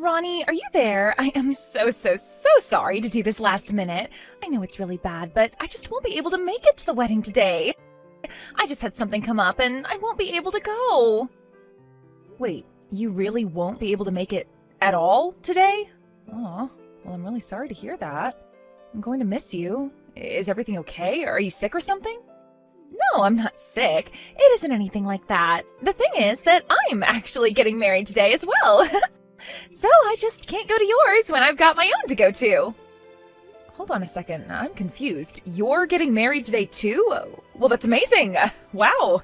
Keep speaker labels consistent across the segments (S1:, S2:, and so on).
S1: Ronnie, are you there? I am so sorry to do this last minute. I know it's really bad, but I just won't be able to make it to the wedding today. I just had something come up and I won't be able to go. Wait, you really won't be able to make it at all today? Oh, well, I'm really sorry to hear that. I'm going to miss you. Is everything okay? Are you sick or something? No, I'm not sick. It isn't anything like that. The thing is that I'm actually getting married today as well. So I just can't go to yours when I've got my own to go to. Hold on a second, I'm confused. You're getting married today too? Well, that's amazing. Wow.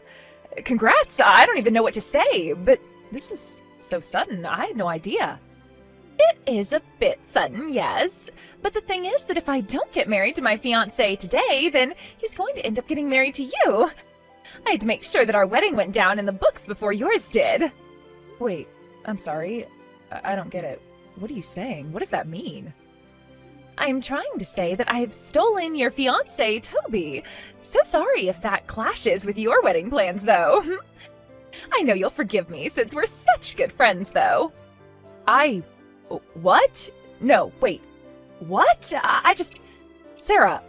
S1: Congrats. I don't even know what to say, but this is so sudden. I had no idea. It is a bit sudden, yes. But the thing is that if I don't get married to my fiancé today, then he's going to end up getting married to you. I had to make sure that our wedding went down in the books before yours did. Wait, I'm sorry. I don't get it. What are you saying? What does that mean? I'm trying to say that I have stolen your fiancé, Toby. So sorry if that clashes with your wedding plans, though. I know you'll forgive me since we're such good friends, though. What? No, wait. What? Sarah,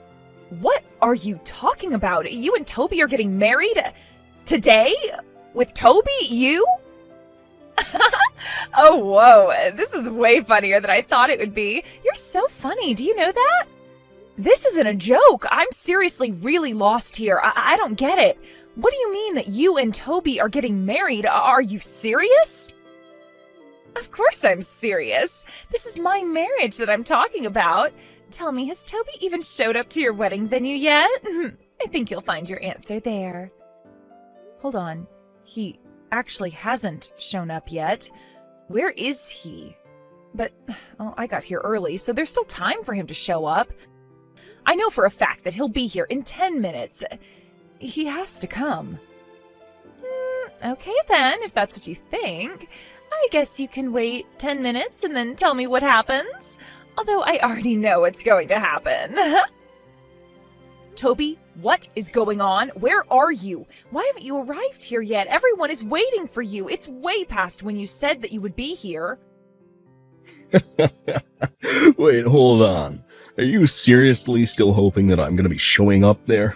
S1: what are you talking about? You and Toby are getting married today? With Toby? You? Oh, whoa. This is way funnier than I thought it would be. You're so funny. Do you know that? This isn't a joke. I'm seriously really lost here. I don't get it. What do you mean that you and Toby are getting married? Are you serious? Of course I'm serious. This is my marriage that I'm talking about. Tell me, has Toby even showed up to your wedding venue yet? I think you'll find your answer there. Hold on. He actually hasn't shown up yet. Where is he? But, well, I got here early, so there's still time for him to show up. I know for a fact that he'll be here in 10 minutes. He has to come. Okay then, if that's what you think. I guess you can wait 10 minutes and then tell me what happens. Although I already know what's going to happen. Toby, what is going on? Where are you? Why haven't you arrived here yet? Everyone is waiting for you. It's way past when you said that you would be here.
S2: Wait, hold on. Are you seriously still hoping that I'm going to be showing up there?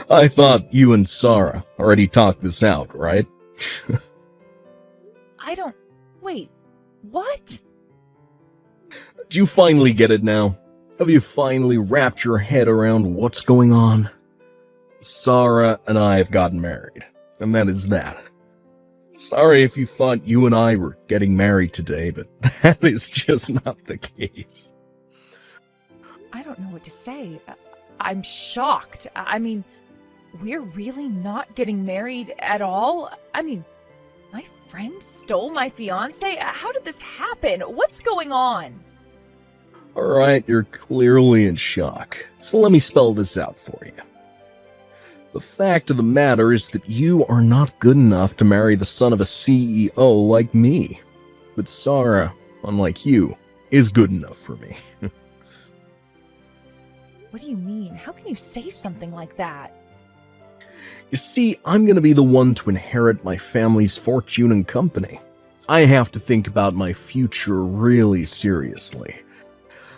S2: I thought you and Sarah already talked this out, right?
S1: Wait, what?
S2: Do you finally get it now? Have you finally wrapped your head around what's going on? Sarah and I have gotten married, and that is that. Sorry if you thought you and I were getting married today, but that is just not the case.
S1: I don't know what to say. I'm shocked. I mean, we're really not getting married at all? I mean, my friend stole my fiancé? How did this happen? What's going on?
S2: Alright, you're clearly in shock, so let me spell this out for you. The fact of the matter is that you are not good enough to marry the son of a CEO like me. But Sarah, unlike you, is good enough for me.
S1: What do you mean? How can you say something like that?
S2: You see, I'm going to be the one to inherit my family's fortune and company. I have to think about my future really seriously.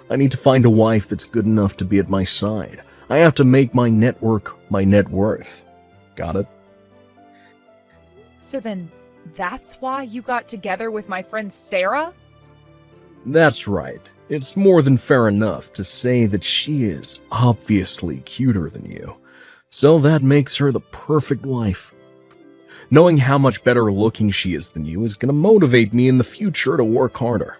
S2: I need to find a wife that's good enough to be at my side. I have to make my network my net worth. Got it?
S1: So then, that's why you got together with my friend Sarah?
S2: That's right. It's more than fair enough to say that she is obviously cuter than you. So that makes her the perfect wife. Knowing how much better looking she is than you is going to motivate me in the future to work harder.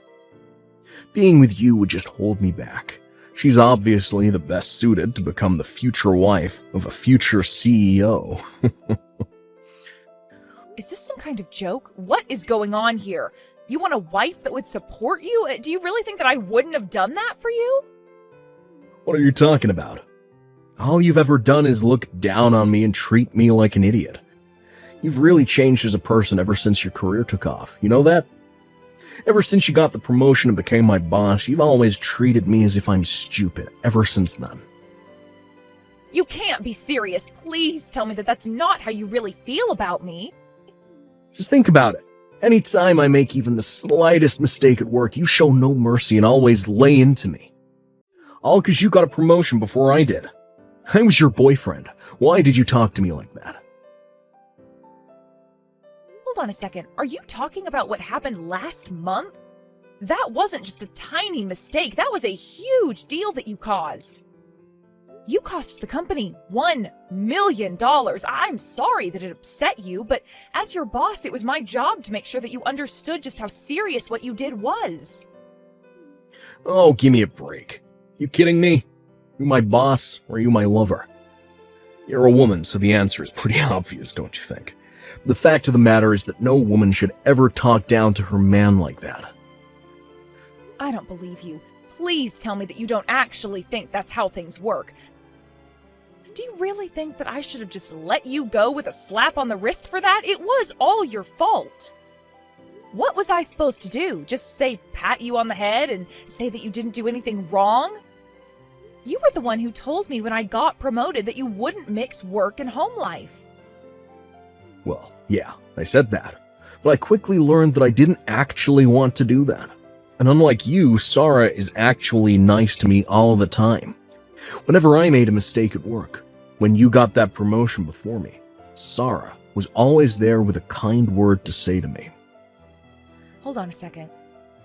S2: Being with you would just hold me back. She's obviously the best suited to become the future wife of a future CEO.
S1: Is this some kind of joke? What is going on here? You want a wife that would support you? Do you really think that I wouldn't have done that for you?
S2: What are you talking about? All you've ever done is look down on me and treat me like an idiot. You've really changed as a person ever since your career took off. You know that? Ever since you got the promotion and became my boss, you've always treated me as if I'm stupid, ever since then.
S1: You can't be serious. Please tell me that that's not how you really feel about me.
S2: Just think about it. Anytime I make even the slightest mistake at work, you show no mercy and always lay into me. All because you got a promotion before I did. I was your boyfriend. Why did you talk to me like that?
S1: Hold on a second. Are you talking about what happened last month? That wasn't just a tiny mistake. That was a huge deal that you caused. You cost the company $1 million. I'm sorry that it upset you, but as your boss, it was my job to make sure that you understood just how serious what you did was.
S2: Oh, give me a break. You kidding me? You my boss, or you my lover? You're a woman, so the answer is pretty obvious, don't you think? The fact of the matter is that no woman should ever talk down to her man like that.
S1: I don't believe you. Please tell me that you don't actually think that's how things work. Do you really think that I should have just let you go with a slap on the wrist for that? It was all your fault. What was I supposed to do? Just say pat you on the head and say that you didn't do anything wrong? You were the one who told me when I got promoted that you wouldn't mix work and home life.
S2: Well, yeah, I said that. But I quickly learned that I didn't actually want to do that. And unlike you, Sarah is actually nice to me all the time. Whenever I made a mistake at work, when you got that promotion before me, Sarah was always there with a kind word to say to me.
S1: Hold on a second.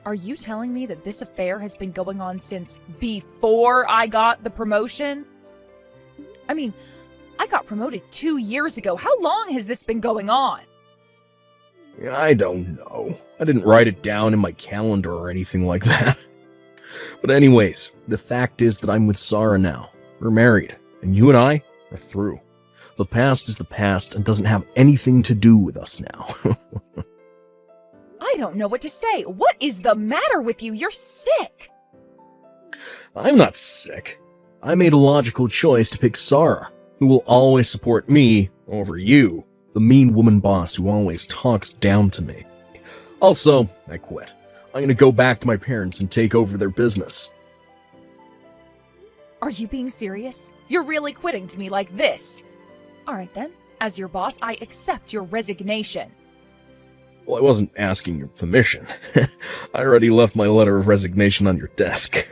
S1: Are you telling me that this affair has been going on since before I got the promotion? I mean, I got promoted 2 years ago. How long has this been going on?
S2: I don't know. I didn't write it down in my calendar or anything like that. But anyways, the fact is that I'm with Sarah now. We're married, and you and I are through. The past is the past and doesn't have anything to do with us now.
S1: I don't know what to say. What is the matter with you? You're sick.
S2: I'm not sick. I made a logical choice to pick Sarah, who will always support me over you, the mean woman boss who always talks down to me. Also, I quit. I'm gonna go back to my parents and take over their business.
S1: Are you being serious? You're really quitting to me like this? All right then. As your boss, I accept your resignation.
S2: Well, I wasn't asking your permission. I already left my letter of resignation on your desk.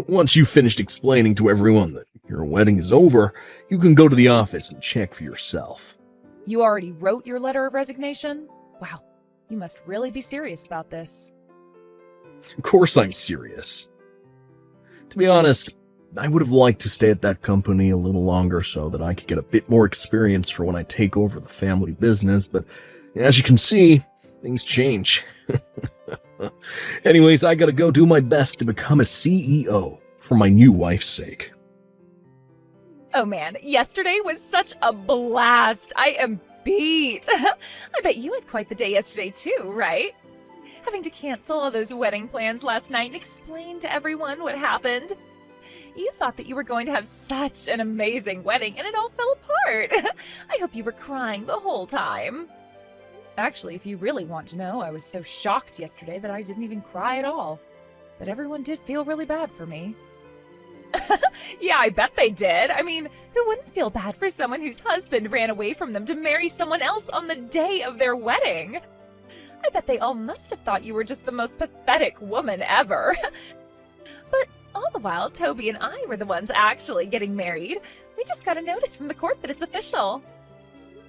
S2: Once you've finished explaining to everyone that your wedding is over, you can go to the office and check for yourself.
S1: You already wrote your letter of resignation? Wow, you must really be serious about this.
S2: Of course I'm serious. To be honest, I would have liked to stay at that company a little longer so that I could get a bit more experience for when I take over the family business, but as you can see, things change. Anyways, I gotta go do my best to become a CEO for my new wife's sake.
S1: Oh man, yesterday was such a blast. I am beat. I bet you had quite the day yesterday too, right? Having to cancel all those wedding plans last night and explain to everyone what happened. You thought that you were going to have such an amazing wedding and it all fell apart. I hope you were crying the whole time. Actually, if you really want to know, I was so shocked yesterday that I didn't even cry at all. But everyone did feel really bad for me. Yeah, I bet they did. I mean, who wouldn't feel bad for someone whose husband ran away from them to marry someone else on the day of their wedding? I bet they all must have thought you were just the most pathetic woman ever. But all the while, Toby and I were the ones actually getting married. We just got a notice from the court that it's official.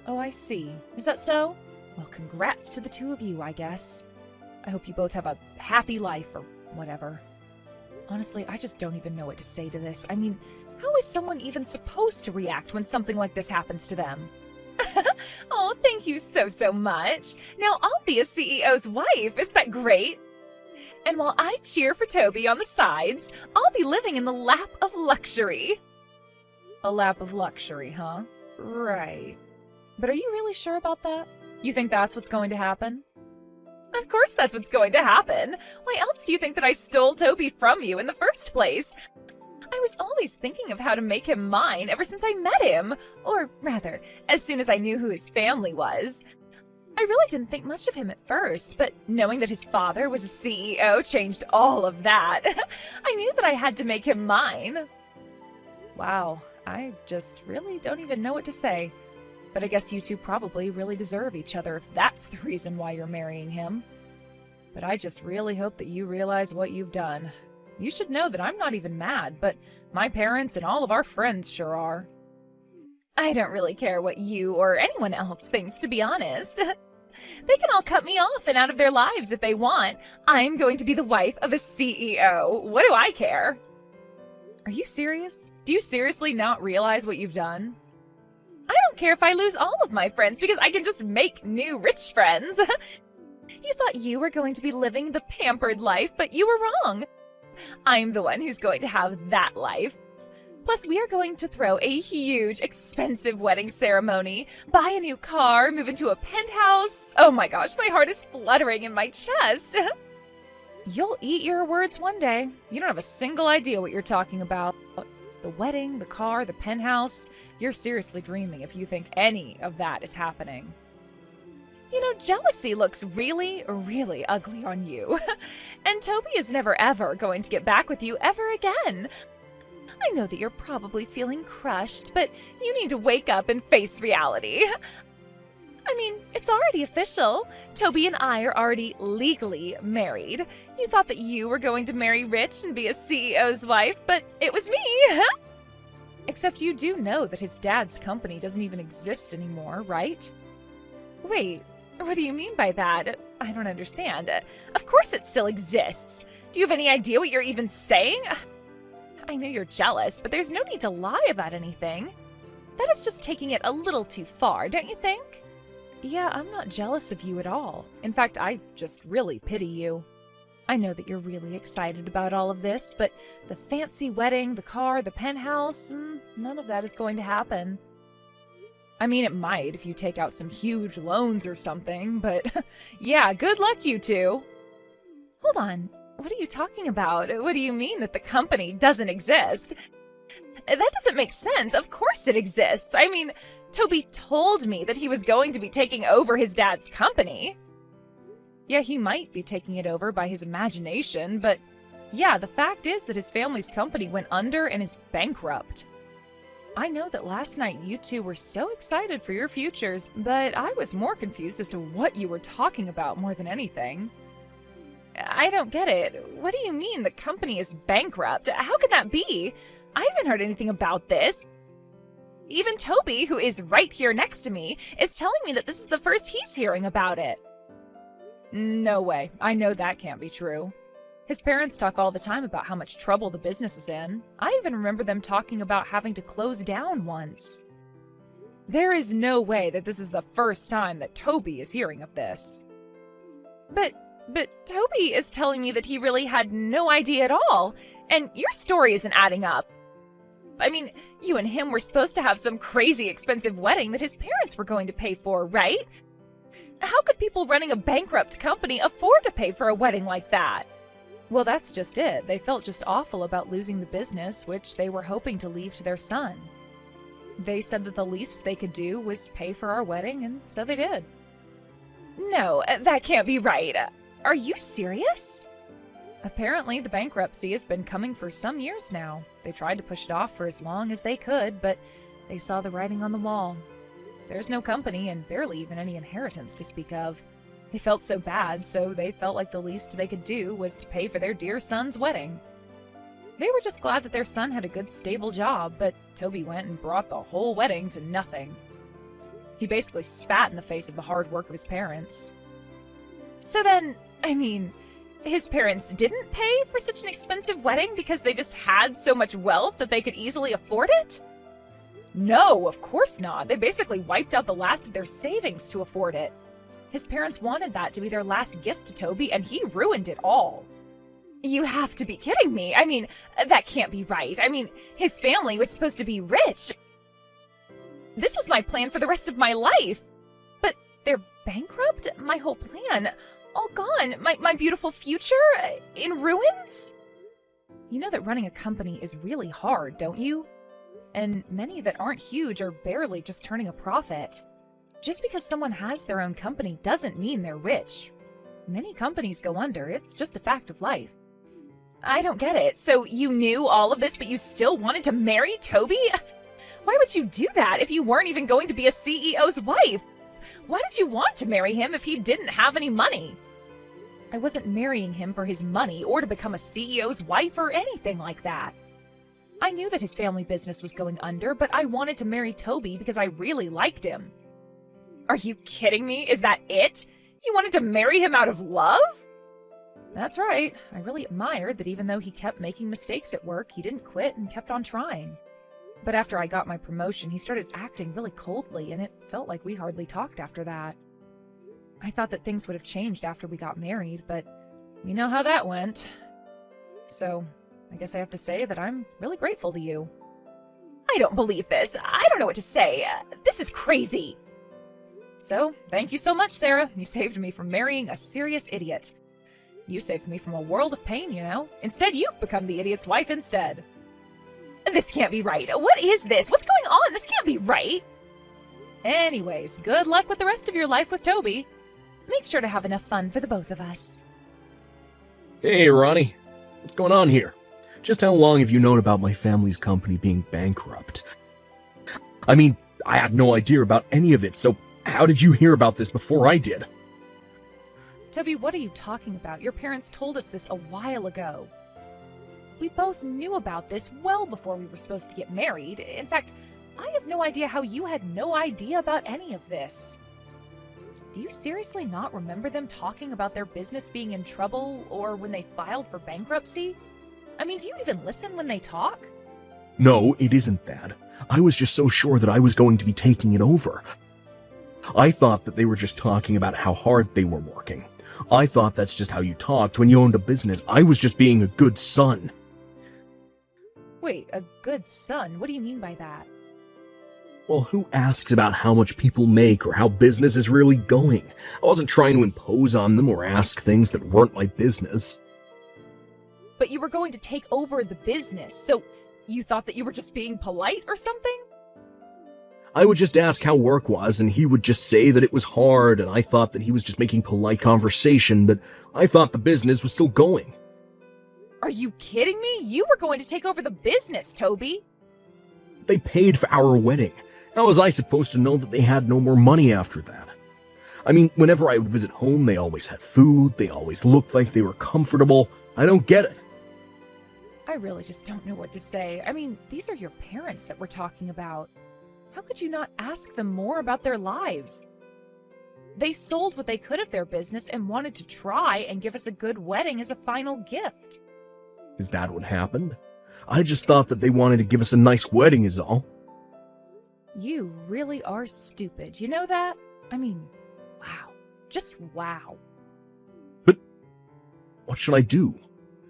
S1: Oh, I see. Is that so? Well, congrats to the two of you, I guess. I hope you both have a happy life or whatever. Honestly, I just don't even know what to say to this. I mean, how is someone even supposed to react when something like this happens to them? Oh, thank you so much. Now I'll be a CEO's wife. Isn't that great? And while I cheer for Toby on the sides, I'll be living in the lap of luxury. A lap of luxury, huh? Right. But are you really sure about that? You think that's what's going to happen? Of course that's what's going to happen. Why else do you think that I stole Toby from you in the first place? I was always thinking of how to make him mine ever since I met him. Or rather, as soon as I knew who his family was. I really didn't think much of him at first, but knowing that his father was a CEO changed all of that. I knew that I had to make him mine. Wow, I just really don't even know what to say. But I guess you two probably really deserve each other if that's the reason why you're marrying him. But I just really hope that you realize what you've done. You should know that I'm not even mad, but my parents and all of our friends sure are. I don't really care what you or anyone else thinks, to be honest. They can all cut me off and out of their lives if they want. I'm going to be the wife of a CEO. What do I care? Are you serious? Do you seriously not realize what you've done? I don't care if I lose all of my friends because I can just make new rich friends. You thought you were going to be living the pampered life, but you were wrong. I'm the one who's going to have that life. Plus, we are going to throw a huge, expensive wedding ceremony, buy a new car, move into a penthouse. Oh my gosh, my heart is fluttering in my chest. You'll eat your words one day. You don't have a single idea what you're talking about. The wedding, the car, the penthouse. You're seriously dreaming if you think any of that is happening. You know, jealousy looks really, really ugly on you. And Toby is never ever going to get back with you ever again. I know that you're probably feeling crushed, but you need to wake up and face reality. I mean, it's already official. Toby and I are already legally married. You thought that you were going to marry rich and be a CEO's wife, but it was me. Except you do know that his dad's company doesn't even exist anymore, right? Wait, what do you mean by that? I don't understand. Of course it still exists. Do you have any idea what you're even saying? I know you're jealous, but there's no need to lie about anything. That is just taking it a little too far, don't you think? Yeah, I'm not jealous of you at all. In fact, I just really pity you. I know that you're really excited about all of this, but the fancy wedding, the car, the penthouse, none of that is going to happen. I mean, it might if you take out some huge loans or something, but yeah, good luck, you two. Hold on. What are you talking about? What do you mean that the company doesn't exist? That doesn't make sense. Of course it exists. I mean, Toby told me that he was going to be taking over his dad's company. Yeah, he might be taking it over by his imagination, but yeah, the fact is that his family's company went under and is bankrupt. I know that last night you two were so excited for your futures, but I was more confused as to what you were talking about more than anything. I don't get it. What do you mean the company is bankrupt? How can that be? I haven't heard anything about this. Even Toby, who is right here next to me, is telling me that this is the first he's hearing about it. No way. I know that can't be true. His parents talk all the time about how much trouble the business is in. I even remember them talking about having to close down once. There is no way that this is the first time that Toby is hearing of this. But Toby is telling me that he really had no idea at all, and your story isn't adding up. I mean, you and him were supposed to have some crazy expensive wedding that his parents were going to pay for, right? How could people running a bankrupt company afford to pay for a wedding like that? Well, that's just it. They felt just awful about losing the business, which they were hoping to leave to their son. They said that the least they could do was pay for our wedding, and so they did. No, that can't be right. Are you serious? Apparently, the bankruptcy has been coming for some years now. They tried to push it off for as long as they could, but they saw the writing on the wall. There's no company and barely even any inheritance to speak of. They felt so bad, so they felt like the least they could do was to pay for their dear son's wedding. They were just glad that their son had a good, stable job, but Toby went and brought the whole wedding to nothing. He basically spat in the face of the hard work of his parents. So then, I mean, his parents didn't pay for such an expensive wedding because they just had so much wealth that they could easily afford it? No, of course not. They basically wiped out the last of their savings to afford it. His parents wanted that to be their last gift to Toby, and he ruined it all. You have to be kidding me. I mean, that can't be right. I mean, his family was supposed to be rich. This was my plan for the rest of my life. But they're bankrupt? My whole plan. All gone. My beautiful future in ruins? You know that running a company is really hard, don't you? And many that aren't huge are barely just turning a profit. Just because someone has their own company doesn't mean they're rich. Many companies go under. It's just a fact of life. I don't get it. So you knew all of this, but you still wanted to marry Toby? Why would you do that if you weren't even going to be a CEO's wife? Why did you want to marry him if he didn't have any money? I wasn't marrying him for his money or to become a CEO's wife or anything like that. I knew that his family business was going under, but I wanted to marry Toby because I really liked him. Are you kidding me? Is that it? You wanted to marry him out of love? That's right. I really admired that even though he kept making mistakes at work, he didn't quit and kept on trying. But after I got my promotion, he started acting really coldly, and it felt like we hardly talked after that. I thought that things would have changed after we got married, but we know how that went. So, I guess I have to say that I'm really grateful to you. I don't believe this. I don't know what to say. This is crazy. So, thank you so much, Sarah. You saved me from marrying a serious idiot. You saved me from a world of pain, you know? Instead, you've become the idiot's wife instead. This can't be right. What is this? What's going on? This can't be right. Anyways, good luck with the rest of your life with Toby. Make sure to have enough fun for the both of us.
S2: Hey, Ronnie. What's going on here? Just how long have you known about my family's company being bankrupt? I mean, I had no idea about any of it, so how did you hear about this before I did?
S1: Toby, what are you talking about? Your parents told us this a while ago. We both knew about this well before we were supposed to get married. In fact, I have no idea how you had no idea about any of this. Do you seriously not remember them talking about their business being in trouble or when they filed for bankruptcy? I mean, do you even listen when they talk?
S2: No, it isn't that. I was just so sure that I was going to be taking it over. I thought that they were just talking about how hard they were working. I thought that's just how you talked when you owned a business. I was just being a good son.
S1: Wait, a good son? What do you mean by that?
S2: Well, who asks about how much people make or how business is really going? I wasn't trying to impose on them or ask things that weren't my business.
S1: But you were going to take over the business, so you thought that you were just being polite or something?
S2: I would just ask how work was, and he would just say that it was hard, and I thought that he was just making polite conversation, but I thought the business was still going.
S1: Are you kidding me? You were going to take over the business, Toby.
S2: They paid for our wedding. How was I supposed to know that they had no more money after that? I mean, whenever I would visit home, they always had food, they always looked like they were comfortable. I don't get it.
S1: I really just don't know what to say. I mean, these are your parents that we're talking about. How could you not ask them more about their lives? They sold what they could of their business and wanted to try and give us a good wedding as a final gift.
S2: Is that what happened? I just thought that they wanted to give us a nice wedding is all.
S1: You really are stupid. You know that? I mean, wow. Just wow.
S2: But what should I do?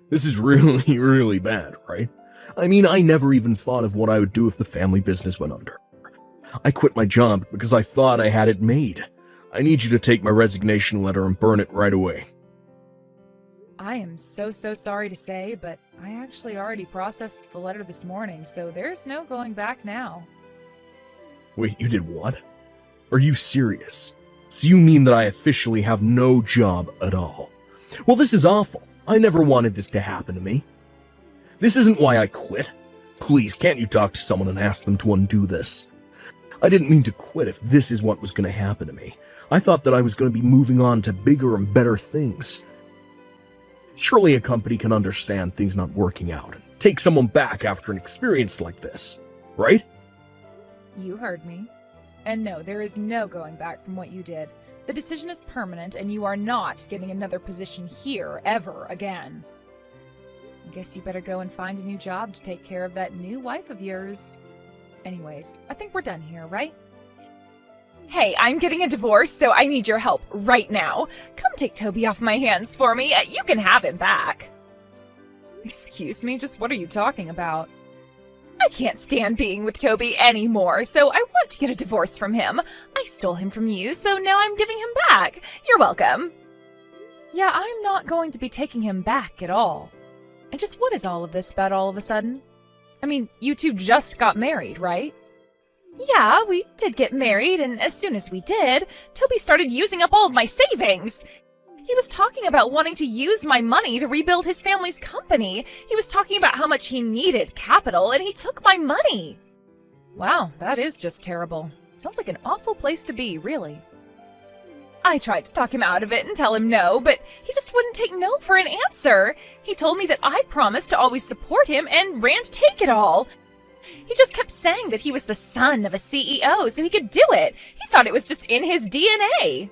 S2: This is really, really bad, right? I mean, I never even thought of what I would do if the family business went under. I quit my job because I thought I had it made. I need you to take my resignation letter and burn it right away.
S1: I am so sorry to say, but I actually already processed the letter this morning, so there's no going back now.
S2: Wait, you did what? Are you serious? So you mean that I officially have no job at all? Well, this is awful. I never wanted this to happen to me. This isn't why I quit. Please, can't you talk to someone and ask them to undo this? I didn't mean to quit if this is what was going to happen to me. I thought that I was going to be moving on to bigger and better things. Surely a company can understand things not working out and take someone back after an experience like this, right?
S1: You heard me. And no, there is no going back from what you did. The decision is permanent, and you are not getting another position here ever again. I guess you better go and find a new job to take care of that new wife of yours. Anyways, I think we're done here, right? Hey, I'm getting a divorce, so I need your help right now. Come take Toby off my hands for me. You can have him back. Excuse me, just what are you talking about? I can't stand being with Toby anymore, so I want to get a divorce from him. I stole him from you, so now I'm giving him back. You're welcome. Yeah, I'm not going to be taking him back at all. And just what is all of this about all of a sudden? I mean, you two just got married, right? Yeah, we did get married, and as soon as we did, Toby started using up all of my savings. He was talking about wanting to use my money to rebuild his family's company. He was talking about how much he needed capital, and he took my money. Wow, that is just terrible. Sounds like an awful place to be, really. I tried to talk him out of it and tell him no, but he just wouldn't take no for an answer. He told me that I promised to always support him and ran to take it all. He just kept saying that he was the son of a CEO, so he could do it. He thought it was just in his DNA.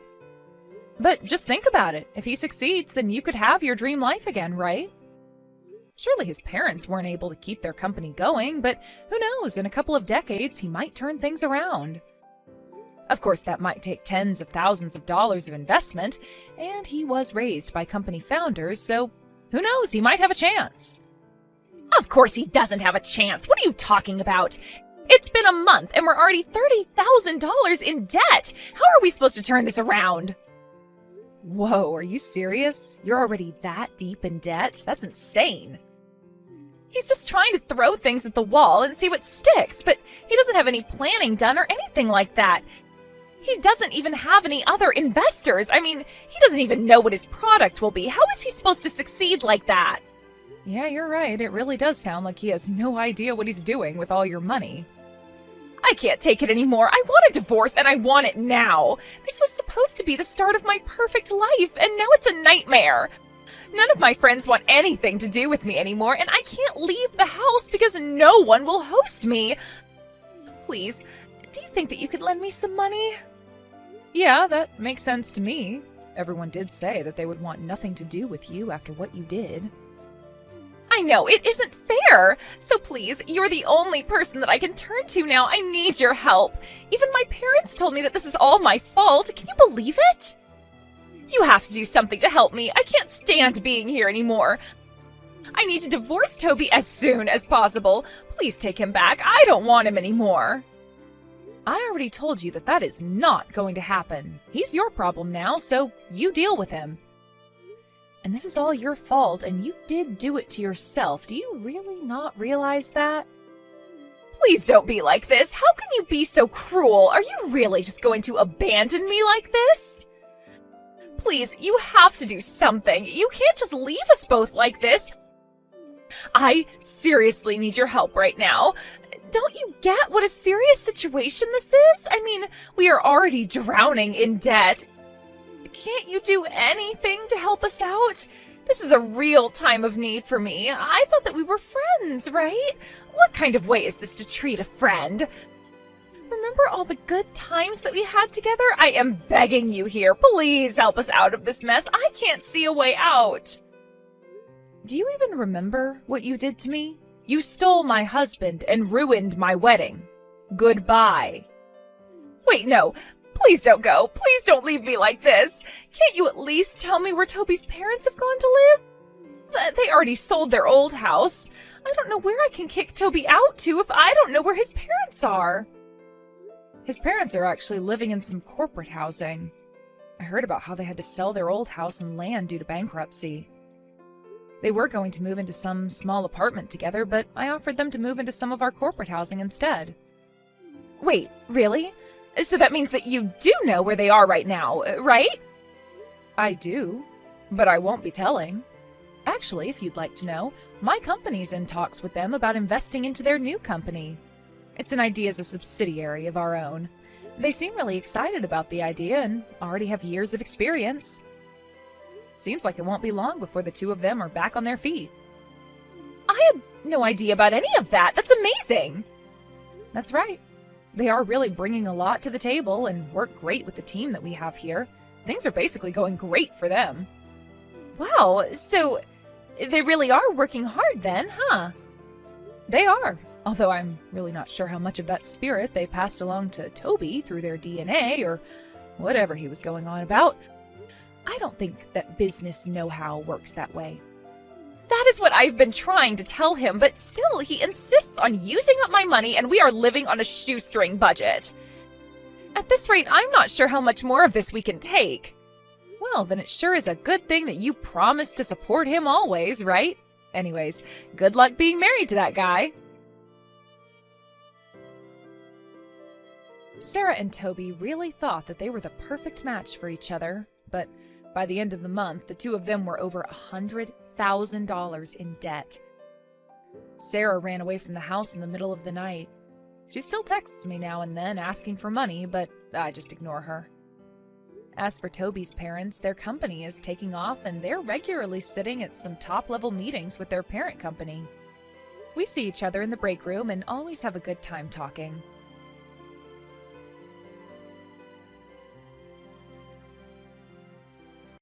S1: But just think about it. If he succeeds, then you could have your dream life again, right? Surely his parents weren't able to keep their company going, but who knows, in a couple of decades, he might turn things around. Of course, that might take tens of thousands of dollars of investment, and he was raised by company founders, so who knows, he might have a chance. Of course he doesn't have a chance. What are you talking about? It's been a month, and we're already $30,000 in debt. How are we supposed to turn this around? Whoa, are you serious? You're already that deep in debt? That's insane. He's just trying to throw things at the wall and see what sticks, but he doesn't have any planning done or anything like that. He doesn't even have any other investors. I mean, he doesn't even know what his product will be. How is he supposed to succeed like that? Yeah, you're right. It really does sound like he has no idea what he's doing with all your money. I can't take it anymore. I want a divorce, and I want it now. This was supposed to be the start of my perfect life, and now it's a nightmare. None of my friends want anything to do with me anymore, and I can't leave the house because no one will host me. Please, do you think that you could lend me some money? Yeah, that makes sense to me. Everyone did say that they would want nothing to do with you after what you did. I know, it isn't fair. So please, you're the only person that I can turn to now. I need your help. Even my parents told me that this is all my fault. Can you believe it? You have to do something to help me. I can't stand being here anymore. I need to divorce Toby as soon as possible. Please take him back. I don't want him anymore. I already told you that that is not going to happen. He's your problem now, so you deal with him. And this is all your fault, and you did do it to yourself. Do you really not realize that? Please don't be like this. How can you be so cruel? Are you really just going to abandon me like this? Please, you have to do something. You can't just leave us both like this. I seriously need your help right now. Don't you get what a serious situation this is? I mean, we are already drowning in debt. Can't you do anything to help us out? This is a real time of need for me. I thought that we were friends, right? What kind of way is this to treat a friend? Remember all the good times that we had together? I am begging you here. Please help us out of this mess. I can't see a way out. Do you even remember what you did to me? You stole my husband and ruined my wedding. Goodbye. Wait, no. Please don't go. Please don't leave me like this. Can't you at least tell me where Toby's parents have gone to live? They already sold their old house. I don't know where I can kick Toby out to if I don't know where his parents are. His parents are actually living in some corporate housing. I heard about how they had to sell their old house and land due to bankruptcy. They were going to move into some small apartment together, but I offered them to move into some of our corporate housing instead. Wait, really? So that means that you do know where they are right now, right? I do, but I won't be telling. Actually, if you'd like to know, my company's in talks with them about investing into their new company. It's an idea as a subsidiary of our own. They seem really excited about the idea and already have years of experience. Seems like it won't be long before the two of them are back on their feet. I had no idea about any of that. That's amazing. That's right. They are really bringing a lot to the table and work great with the team that we have here. Things are basically going great for them. Wow, so they really are working hard then, huh? They are, although I'm really not sure how much of that spirit they passed along to Toby through their DNA or whatever he was going on about. I don't think that business know-how works that way. That is what I've been trying to tell him, but still he insists on using up my money and we are living on a shoestring budget. At this rate, I'm not sure how much more of this we can take. Well, then it sure is a good thing that you promised to support him always, right? Anyways, good luck being married to that guy. Sarah and Toby really thought that they were the perfect match for each other, but by the end of the month, the two of them were over $100,000 in debt. Sarah ran away from the house in the middle of the night. She still texts me now and then asking for money, but I just ignore her. As for Toby's parents, their company is taking off and they're regularly sitting at some top-level meetings with their parent company. We see each other in the break room and always have a good time talking.